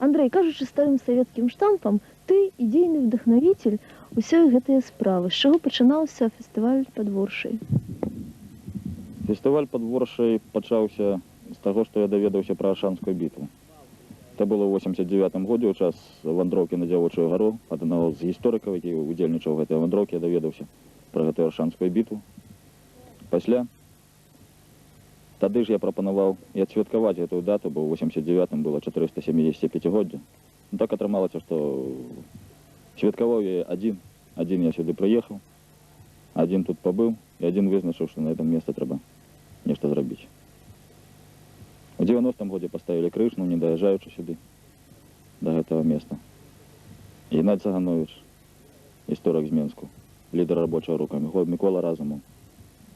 Андрэй, кажучы старым савецкім штампам, ты ідзейны вдахнавіцель усёй гэтай справы. З чаго пачынаўся фестываль Падворшай? Фестываль Падворшай пачаўся з таго, што я даведаўся пра Аршанскую бітву. Это было ў 89-м годзе, у час вандроўкі на Дзявочую гару. Ад аднаго з гісторыкаў, які удзельнічаў у гэтай вандроўкі, я даведаўся пра гэтую Аршанскую бітву. Пасля тады ж я прапанаваў і адсвяткаваць гэтую дату, бо ў 89-м было 475-годдзе. Так атрымалася, што святкаваў я адзін. Адзін я сюды прыехаў, адзін тут пабыў, і адзін вызначыў, што на гэтым месцы трэба нешта зрабіць. У 90-м годзе паставілі крыж, не даязджаючы сюды, да гэтага места. Геннадзь Цагановіч, гісторык з Менску, лідар рабочага рука, Мікола Разумаў.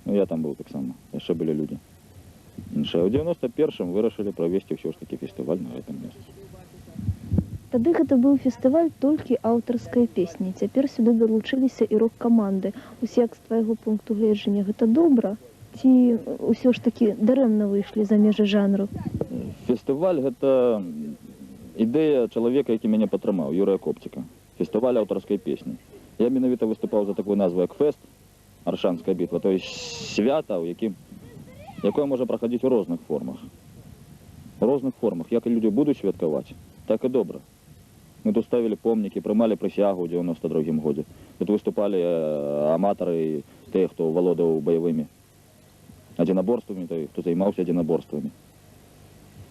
Я там быў таксама, яшчэ былі людзі іншыя. У 91-м вырашылі правесці ўсё ж такі фестываль на гэтым месцы. Тады гэта быў фестываль толькі аўтарскай песні. Цяпер сюды далучыліся і рок-каманды. Усяк з твайго пункту гледжання гэта добра? Ці ўсё ж такі дарэмна выйшлі за межы жанру? Фестываль гэта ідэя чалавека, які мяне падтрымаў, Юрыя Копціка. Фестываль аўтарскай песні. Я менавіта выступаў за такую назву, як фэст, Аршанская бітва, то есть свята, якое можа праходзіць у розных формах. У розных формах. Як і людзі будуць святкаваць, так і добра. Мы тут ставілі помнікі, прымалі прысягу ў 92-м годзе. Тут выступалі аматары, тыя, хто валодаў баявымі адзінаборствамі, той, хто займаўся адзінаборствамі.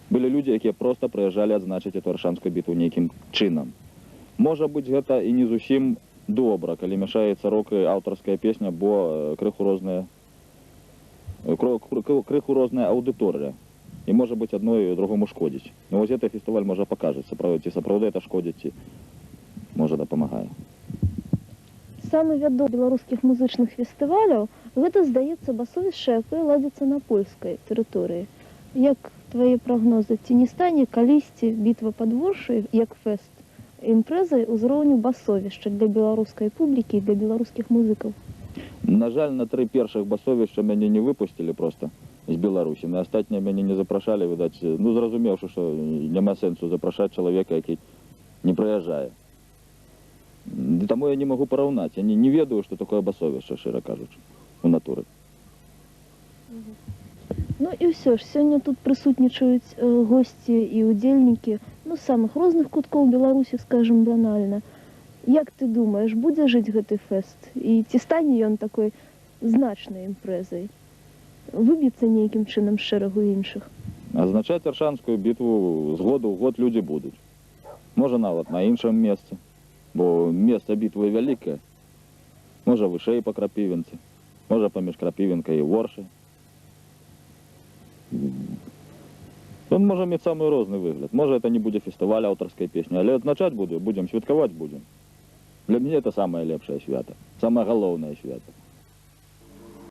Былі людзі, якія проста прыязджалі адзначыць эту Аршанскую бітву нейкім чынам. Можа быць, гэта і не зусім добра, калі мяшаецца рок і аўтарская песня, бо крыху розная аўдыторыя. І можа быць адной і другому шкодзіць. Но вось гэты фестываль можа пакажаць, ці сапраўды это шкодзіць, ці можа дапамагае. Самы вядомы беларускіх музычных фестываляў гэта, здаецца, басовішча, якое ладзіцца на польскай тэрыторыі. Як твае прагнозы, ці не стане калісьці бітва Падворшай, як фэст, імпрэзай узроўню басовішча для беларускай публікі і для беларускіх музыкаў? На жаль, на 3 першых басовішча мяне не выпусцілі проста з Беларусі. На астатнія мяне не запрашалі, відаць, зразумеўшы, што няма сэнсу запрашаць чалавека, які не прыязджае. Таму я не магу параўнаць. Я не ведаю, што такое басовішча, шчыра кажучы, у натуры. Ну і ўсё ж, сёння тут прысутнічаюць госці і удзельнікі, самых розных куткоў Беларусі, скажем, банальна. Як ты думаеш, будзе жыць гэты фэст? І ці стане ён такой значнай імпрэзай? Выб'ецца нейкім чынам з шэрагу іншых? Азначаць Аршанскую бітву з году ў год людзі будуць. Можа, нават на іншым месцы, бо месца бітвы вялікае. Можа, вышэй па Крапівінцы, можа, паміж Крапівінкай і Воршай. Он можа мець самы розны выгляд. Можа, это не будзе фестываль аўтарскай песні, але адзначаць будзем, святкаваць будзем. Для мяне это самае лепшае свята, самае галоўнае свята.